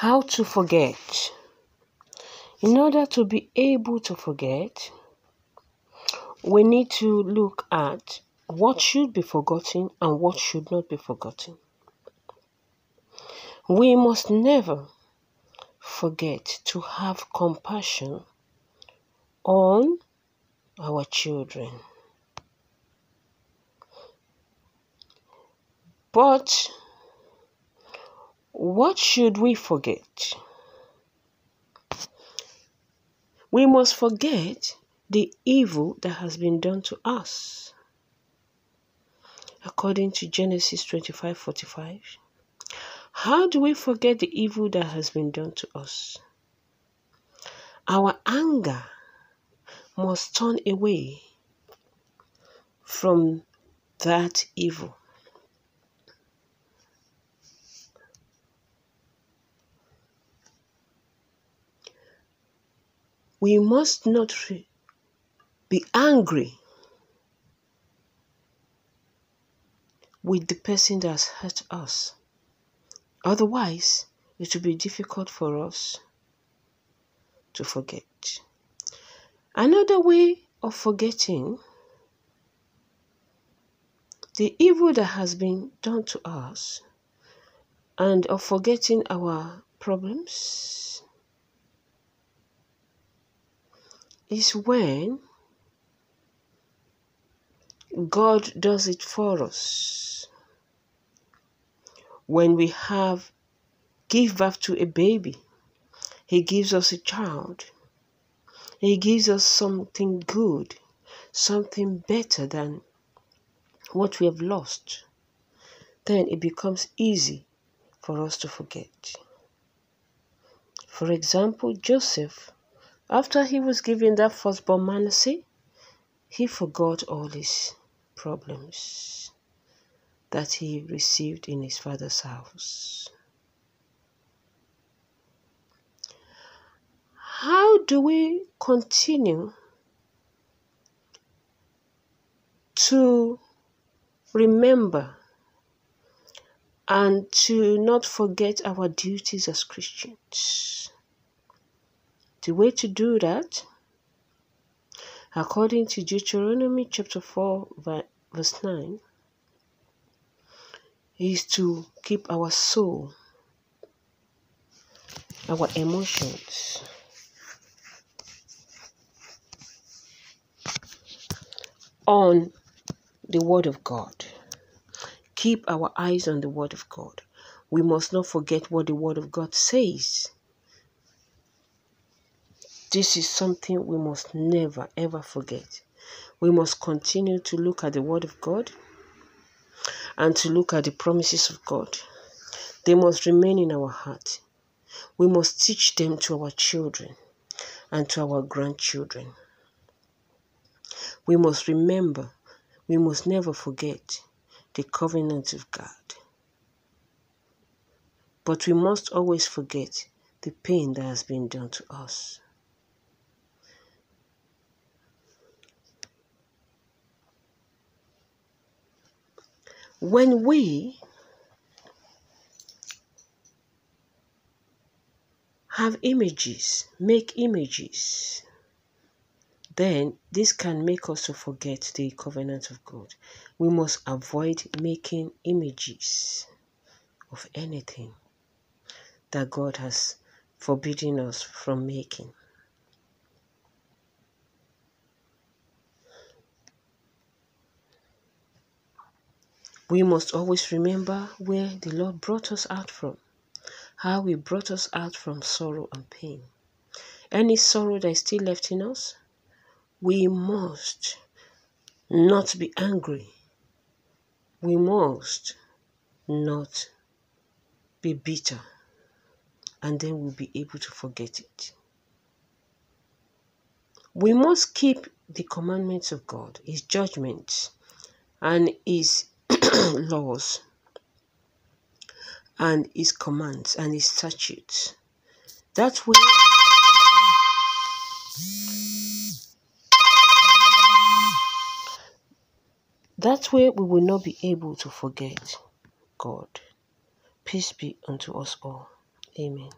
How to forget. In order to be able to forget, we need to look at what should be forgotten and what should not be forgotten. We must never forget to have compassion on our children. But what should we forget? We must forget the evil that has been done to us. According to Genesis 25:45, how do we forget the evil that has been done to us? Our anger must turn away from that evil. We must not be angry with the person that has hurt us. Otherwise, it will be difficult for us to forget. Another way of forgetting the evil that has been done to us and of forgetting our problems is when God does it for us. When we give birth to a baby, He gives us a child. He gives us something good, something better than what we have lost. Then it becomes easy for us to forget. For example, Joseph, after he was given that firstborn Manasseh, he forgot all his problems that he received in his father's house. How do we continue to remember and to not forget our duties as Christians? The way to do that, according to Deuteronomy chapter 4, verse 9, is to keep our soul, our emotions, on the Word of God. Keep our eyes on the Word of God. We must not forget what the Word of God says. This is something we must never ever forget. We must continue to look at the Word of God and to look at the promises of God. They must remain in our heart. We must teach them to our children and to our grandchildren. We must remember, we must never forget the covenant of God. But we must always forget the pain that has been done to us. When we have images, make images, then this can make us to forget the covenant of God. We must avoid making images of anything that God has forbidden us from making. We must always remember where the Lord brought us out from, how He brought us out from sorrow and pain. Any sorrow that is still left in us, we must not be angry. We must not be bitter, and then we'll be able to forget it. We must keep the commandments of God, His judgments, and His laws, and His commands, and His statutes. That way we will not be able to forget God. Peace be unto us all. Amen.